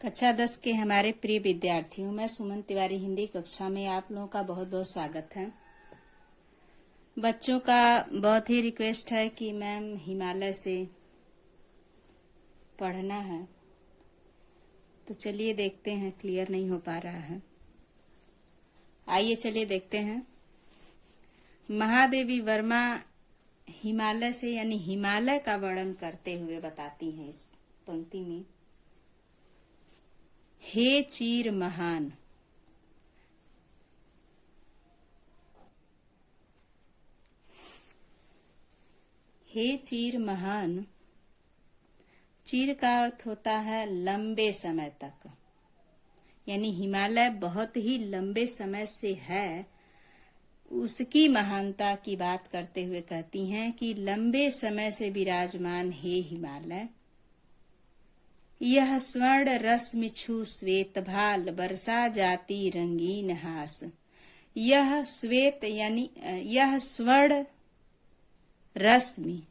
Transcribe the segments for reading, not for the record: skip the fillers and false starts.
कक्षा 10 के हमारे प्रिय विद्यार्थियों, मैं सुमन तिवारी हिंदी कक्षा में आप लोगों का बहुत बहुत स्वागत है। बच्चों का बहुत ही रिक्वेस्ट है कि मैम हिमालय से पढ़ना है, तो चलिए देखते हैं। क्लियर नहीं हो पा रहा है। आइए चलिए देखते हैं। महादेवी वर्मा हिमालय से यानी हिमालय का वर्णन करते हुए बताती हैं इस पंक्ति में, हे चीर महान, हे चीर महान। चीर का अर्थ होता है लंबे समय तक, यानी हिमालय बहुत ही लंबे समय से है। उसकी महानता की बात करते हुए कहती हैं कि लंबे समय से विराजमान हे हिमालय, यह स्वर्ण रस मिछु श्वेत भाल, बरसा जाती रंगीन हास। यह श्वेत यानी यह स्वर्ण रश्मि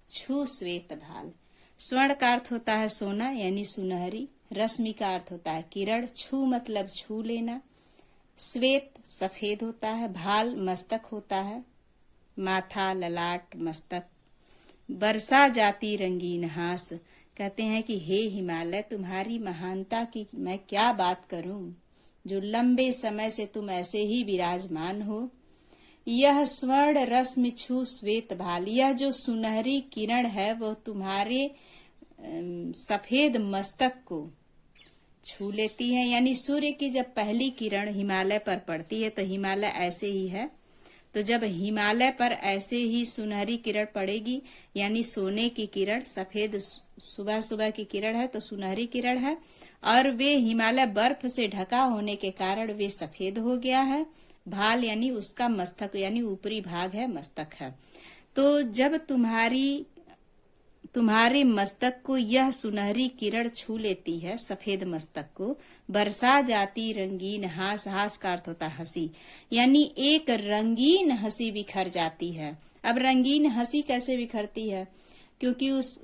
छू श्वेत भाल। स्वर्ण का अर्थ होता है सोना यानी सुनहरी, रश्मि का अर्थ होता है किरण, छू मतलब छू लेना, श्वेत सफेद होता है, भाल मस्तक होता है, माथा ललाट मस्तक, बरसा जाती रंगीन हास। कहते हैं कि हे हिमालय, तुम्हारी महानता की मैं क्या बात करूं, जो लंबे समय से तुम ऐसे ही विराजमान हो। यह स्वर्ण रश्मि छू श्वेत भाल, यह जो सुनहरी किरण है वह तुम्हारे सफेद मस्तक को छू लेती है। यानी सूर्य की जब पहली किरण हिमालय पर पड़ती है तो हिमालय ऐसे ही है, तो जब हिमालय पर ऐसे ही सुनहरी किरण पड़ेगी यानी सोने की किरण, सफेद सुबह सुबह की किरण है तो सुनहरी किरण है, और वे हिमालय बर्फ से ढका होने के कारण वे सफेद हो गया है। भाल यानी उसका मस्तक यानी ऊपरी भाग है, मस्तक है। तो जब तुम्हारे मस्तक को यह सुनहरी किरण छू लेती है, सफेद मस्तक को, बरसा जाती रंगीन हास। हास का अर्थ होता है हंसी, यानी एक रंगीन हंसी बिखर जाती है। अब रंगीन हंसी कैसे बिखरती है? क्योंकि उस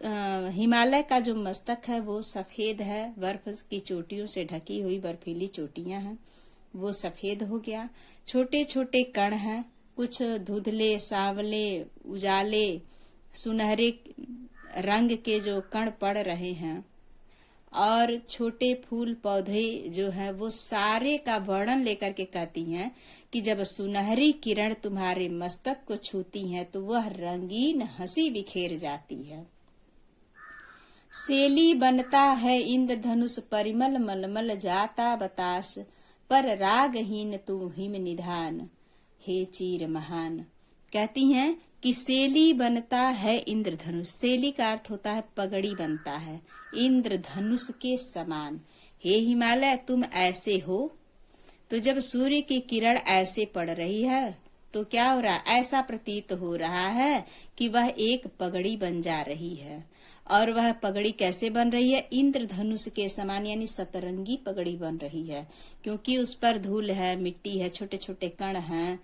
हिमालय का जो मस्तक है वो सफेद है, बर्फ की चोटियों से ढकी हुई बर्फीली चोटियां हैं, वो सफेद हो गया। छोटे छोटे कण हैं, कुछ धुंधले, सांवले, उजाले, सुनहरे रंग के जो कण पड़ रहे हैं, और छोटे फूल पौधे जो हैं वो सारे का वर्णन लेकर के कहती हैं कि जब सुनहरी किरण तुम्हारे मस्तक को छूती है तो वह रंगीन हंसी बिखेर जाती है। सेली बनता है इंद्रधनुष परिमल, मलमल जाता बतास, पर रागहीन तू हिम निधान, हे चीर महान। कहती हैं कि सेली बनता है इंद्रधनुष। सेली का अर्थ होता है पगड़ी बनता है, इंद्रधनुष के समान। हे हिमालय, तुम ऐसे हो। तो जब सूर्य की किरण ऐसे पड़ रही है तो क्या हो रहा है? ऐसा प्रतीत हो रहा है कि वह एक पगड़ी बन जा रही है। और वह पगड़ी कैसे बन रही है? इंद्रधनुष के समान, यानी सतरंगी पगड़ी बन रही है, क्योंकि उस पर धूल है, मिट्टी है, छोटे छोटे कण हैं,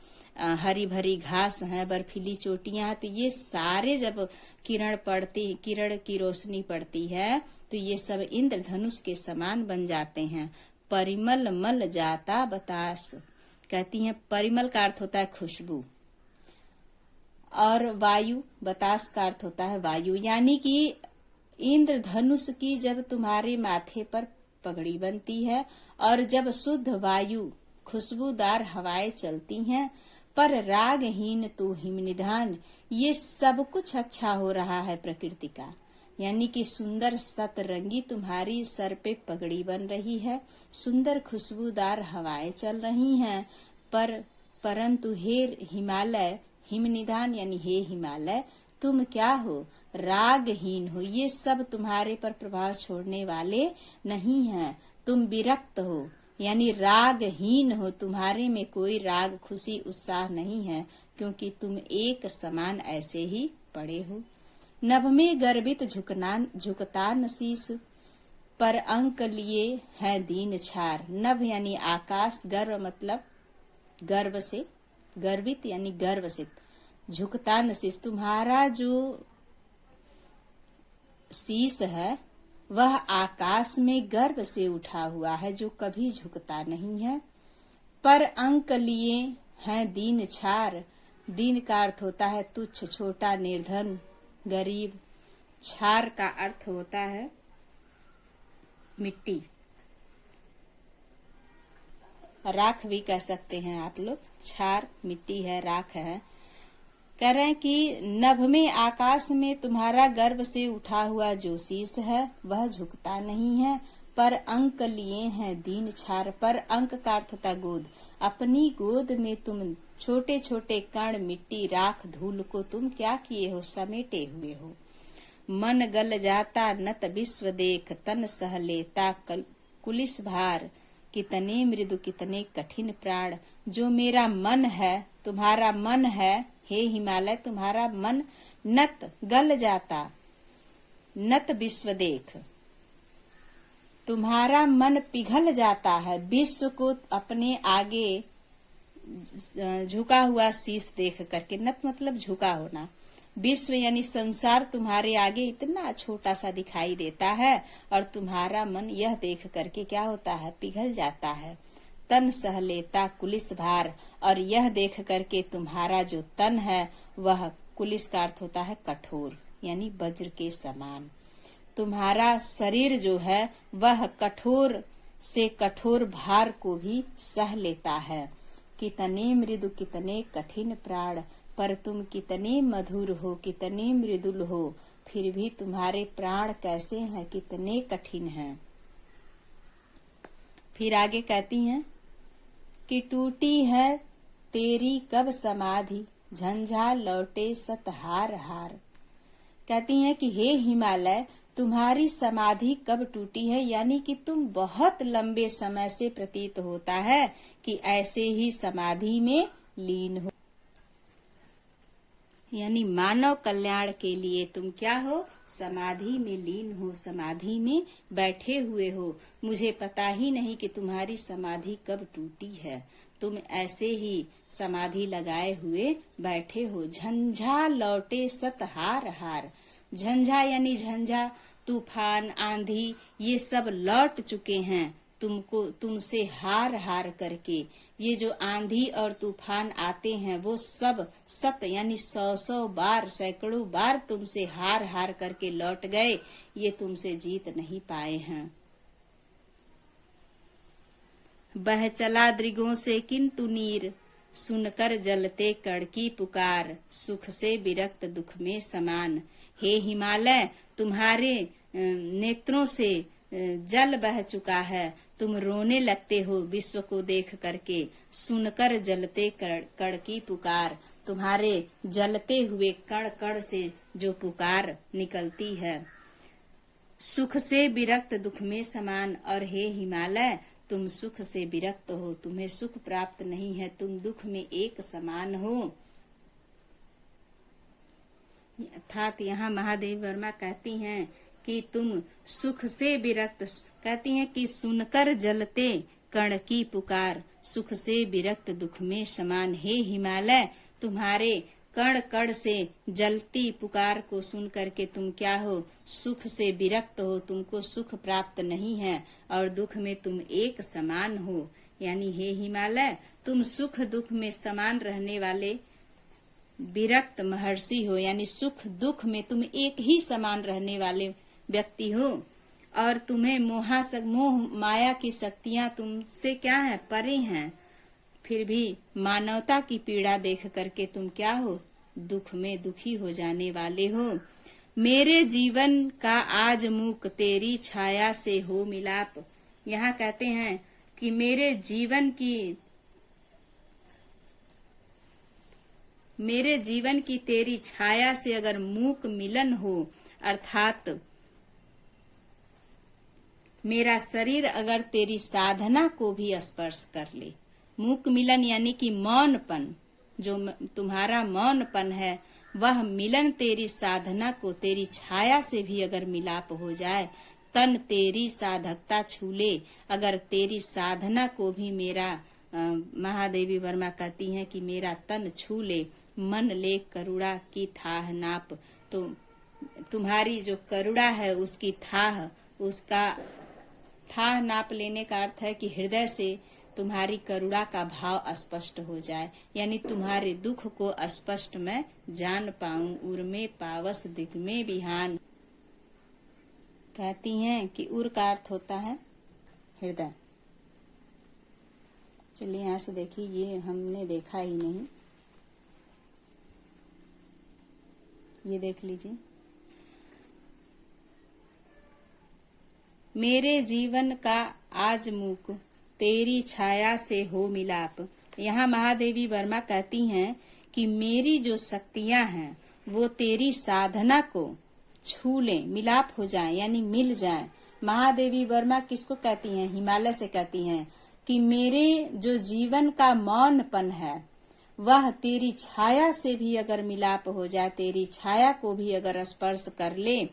हरी भरी घास है, बर्फीली चोटियां हैं। तो ये सारे जब किरण की रोशनी पड़ती है तो ये सब इंद्रधनुष के समान बन जाते हैं। परिमल मल जाता बतास। कहती हैं परिमल का अर्थ होता है खुशबू, और वायु, बतास का अर्थ होता है वायु। यानी कि इंद्रधनुष की जब तुम्हारे माथे पर पगड़ी बनती है और जब शुद्ध वायु, खुशबूदार हवाएं चलती हैं, पर रागहीन तू हिमनिधान, ये सब कुछ अच्छा हो रहा है प्रकृति का। यानी कि सुंदर सतरंगी तुम्हारी सर पे पगड़ी बन रही है, सुंदर खुशबूदार हवाएं चल रही हैं, परंतु हे हिमालय, हिमनिधान यानी हे हिमालय, तुम क्या हो? रागहीन हो। ये सब तुम्हारे पर प्रभाव छोड़ने वाले नहीं हैं। तुम विरक्त हो, यानी रागहीन हो, तुम्हारे में कोई राग, खुशी, उत्साह नहीं है, क्योंकि तुम एक समान ऐसे ही पड़े हो। नभ में गर्वित झुकता नसीस, पर अंक लिए है दीन छार। नभ यानी आकाश, गर्व मतलब गर्व से, गर्वित यानी गर्व से, झुकता नसीस, तुम्हारा जो शीश है वह आकाश में गर्व से उठा हुआ है जो कभी झुकता नहीं है। पर अंक लिए हैं दीन छार, दीन का अर्थ होता है तुच्छ, छोटा, निर्धन, गरीब। छार का अर्थ होता है मिट्टी, राख भी कह सकते हैं आप लोग। छार मिट्टी है, राख है। कह रहे हैं कि नभ में आकाश में तुम्हारा गर्व से उठा हुआ जो शीश है वह झुकता नहीं है। पर अंक लिए हैं दीन छार, पर अंक का अर्थ होता गोद। अपनी गोद में तुम छोटे छोटे कण, मिट्टी, राख, धूल को तुम क्या किए हो, समेटे हुए हो। मन गल जाता नत विश्व देख, तन सह लेता कुलिस भार। कितने मृदु कितने कठिन प्राण। जो मेरा मन है, तुम्हारा मन है हे हिमालय, तुम्हारा मन नत गल जाता, नत विश्व देख, तुम्हारा मन पिघल जाता है विश्व को अपने आगे झुका हुआ शीश देख करके। नत मतलब झुका होना। विश्व यानी संसार तुम्हारे आगे इतना छोटा सा दिखाई देता है और तुम्हारा मन यह देख करके क्या होता है, पिघल जाता है। तन सह लेता कुलिस भार, और यह देख करके तुम्हारा जो तन है वह, कुलिस का अर्थ होता है कठोर, यानी वज्र के समान। तुम्हारा शरीर जो है वह कठोर से कठोर भार को भी सह लेता है। कितने मृदु कितने कठिन प्राण, पर तुम कितने मधुर हो, कितने मृदुल हो, फिर भी तुम्हारे प्राण कैसे हैं, कितने कठिन हैं। फिर आगे कहती हैं कि टूटी है तेरी कब समाधि, झंझा लौटे सतहार हार। कहती हैं कि हे हिमालय, तुम्हारी समाधि कब टूटी है, यानी कि तुम बहुत लंबे समय से प्रतीत होता है कि ऐसे ही समाधि में लीन हो, यानी मानव कल्याण के लिए तुम क्या हो, समाधि में लीन हो, समाधि में बैठे हुए हो। मुझे पता ही नहीं कि तुम्हारी समाधि कब टूटी है, तुम ऐसे ही समाधि लगाए हुए बैठे हो। झंझा लौटे सतहार हार, झंझा यानी झंझा, तूफान, आंधी, ये सब लौट चुके हैं तुमसे हार हार करके। ये जो आंधी और तूफान आते हैं वो सब सत यानी 100 बार, सैकड़ों बार तुमसे हार हार करके लौट गए, ये तुमसे जीत नहीं पाए हैं। बह चला दृगों से किंतु नीर, सुनकर जलते कण की पुकार, सुख से विरक्त दुख में समान। हे हिमालय, तुम्हारे नेत्रों से जल बह चुका है, तुम रोने लगते हो विश्व को देख करके। सुनकर जलते कण की पुकार, तुम्हारे जलते हुए कण कण से जो पुकार निकलती है। सुख से विरक्त दुख में समान, और हे हिमालय, तुम सुख से विरक्त हो, तुम्हें सुख प्राप्त नहीं है, तुम दुख में एक समान हो। अर्थात यहाँ महादेवी वर्मा कहती हैं कि तुम सुख से विरक्त, कहती हैं कि सुनकर जलते कण की पुकार, सुख से विरक्त दुख में समान। हे हिमालय, तुम्हारे कण कण से जलती पुकार को सुन करके तुम क्या हो, सुख से विरक्त हो, तुमको सुख प्राप्त नहीं है और दुख में तुम एक समान हो। यानी हे हिमालय, तुम सुख दुख में समान रहने वाले विरक्त महर्षि हो, यानी सुख दुख में तुम एक ही समान रहने वाले व्यक्ति हो। और तुम्हें मोह माया की शक्तियां तुमसे क्या है, परे हैं। फिर भी मानवता की पीड़ा देख करके तुम क्या हो, दुख में दुखी हो जाने वाले हो। मेरे जीवन का आज मूक, तेरी छाया से हो मिलाप। यहाँ कहते हैं कि मेरे जीवन की तेरी छाया से अगर मूक मिलन हो, अर्थात मेरा शरीर अगर तेरी साधना को भी स्पर्श कर ले। मूक मिलन यानी कि मौनपन, जो तुम्हारा मौनपन है वह मिलन तेरी साधना को, तेरी छाया से भी अगर मिलाप हो जाए, तन तेरी साधकता छू ले, अगर तेरी साधना को भी मेरा महादेवी वर्मा कहती हैं कि मेरा तन छू ले, मन ले करुणा की थाह नाप। तो तुम्हारी जो करुणा है उसकी थाह, उसका था नाप लेने का अर्थ है कि हृदय से तुम्हारी करुणा का भाव स्पष्ट हो जाए, यानी तुम्हारे दुख को स्पष्ट मैं जान पाऊं। उर में पावस दिग में बिहान। कहती हैं कि उर का अर्थ होता है हृदय। चलिए यहाँ से देखिए, ये हमने देखा ही नहीं, ये देख लीजिए। मेरे जीवन का आज मुख तेरी छाया से हो मिलाप। यहाँ महादेवी वर्मा कहती हैं कि मेरी जो शक्तियां हैं वो तेरी साधना को छू लें, मिलाप हो जाए, यानी मिल जाए। महादेवी वर्मा किसको कहती हैं? हिमालय से कहती हैं कि मेरे जो जीवन का मौनपन है वह तेरी छाया से भी अगर मिलाप हो जाए, तेरी छाया को भी अगर स्पर्श कर ले,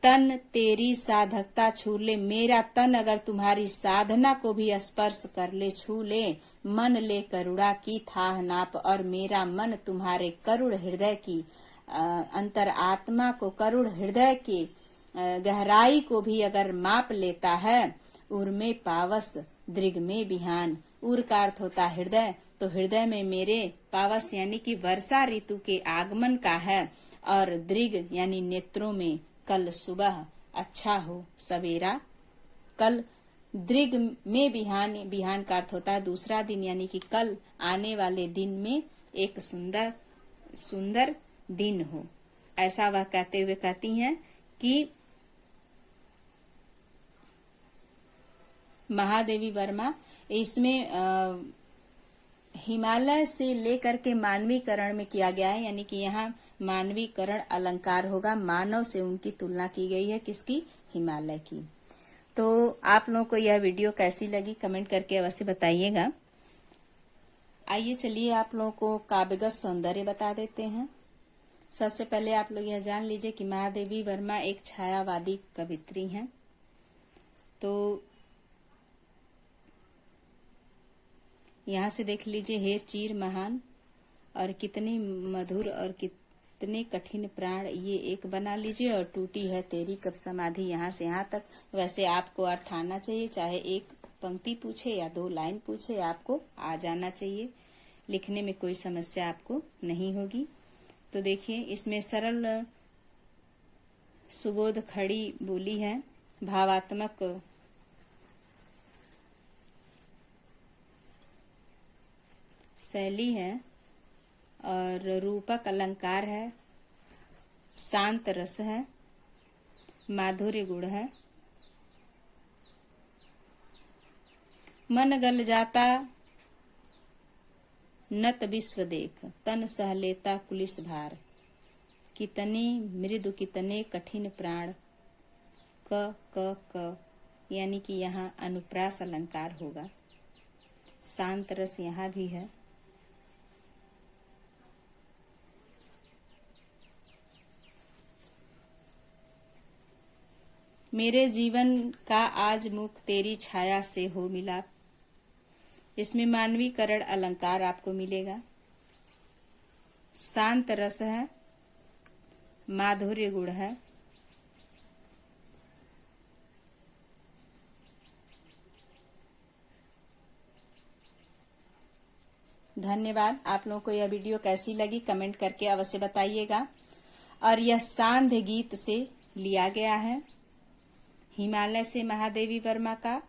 तन तेरी साधकता छू ले, मेरा तन अगर तुम्हारी साधना को भी स्पर्श कर ले, छू ले, मन ले करुणा की थाह नाप, और मेरा मन तुम्हारे करुण हृदय की अंतर आत्मा को, करुण हृदय की गहराई को भी अगर माप लेता है, उर में पावस दृग में बिहान। उर का अर्थ होता हृदय, तो हृदय में मेरे पावस यानी कि वर्षा ऋतु के आगमन का है, और दृग यानी नेत्रों में कल सुबह अच्छा हो सवेरा। कल दृग में बिहान, बिहान का अर्थ होता है दूसरा दिन, यानी कि कल आने वाले दिन में एक सुंदर सुंदर दिन हो, ऐसा वह कहते हुए कहती हैं कि महादेवी वर्मा इसमें हिमालय से लेकर के मानवीकरण में किया गया है, यानी कि यहाँ मानवीकरण अलंकार होगा। मानव से उनकी तुलना की गई है, किसकी? हिमालय की। तो आप लोगों को यह वीडियो कैसी लगी कमेंट करके अवश्य बताइएगा। आइए चलिए आप लोगों को काव्यगत सौंदर्य बता देते हैं। सबसे पहले आप लोग यह जान लीजिए कि महादेवी वर्मा एक छायावादी कवित्री हैं। तो यहाँ से देख लीजिए, हे चीर महान, और कितनी मधुर और कितने कठिन प्राण, ये एक बना लीजिए। और टूटी है तेरी कब समाधि, यहाँ से यहाँ तक। वैसे आपको अर्थ आना चाहिए, चाहे एक पंक्ति पूछे या 2 लाइन पूछे, आपको आ जाना चाहिए, लिखने में कोई समस्या आपको नहीं होगी। तो देखिए, इसमें सरल सुबोध खड़ी बोली है, भावात्मक शैली है, और रूपक अलंकार है, शांत रस है, माधुर्य गुण है। मन गल जाता नत विश्व देख, तन सह लेता कुलिस भार, कितने मृदु कितने कठिन प्राण, क क क, यानी कि यहाँ अनुप्रास अलंकार होगा। शांत रस यहाँ भी है। मेरे जीवन का आज मुख तेरी छाया से हो मिलाप, इसमें मानवीकरण अलंकार आपको मिलेगा। शांत रस है, माधुर्य गुण है, धन्यवाद। आप लोगों को यह वीडियो कैसी लगी कमेंट करके अवश्य बताइएगा। और यह सांध्य गीत से लिया गया है, हिमालय से महादेवी वर्मा का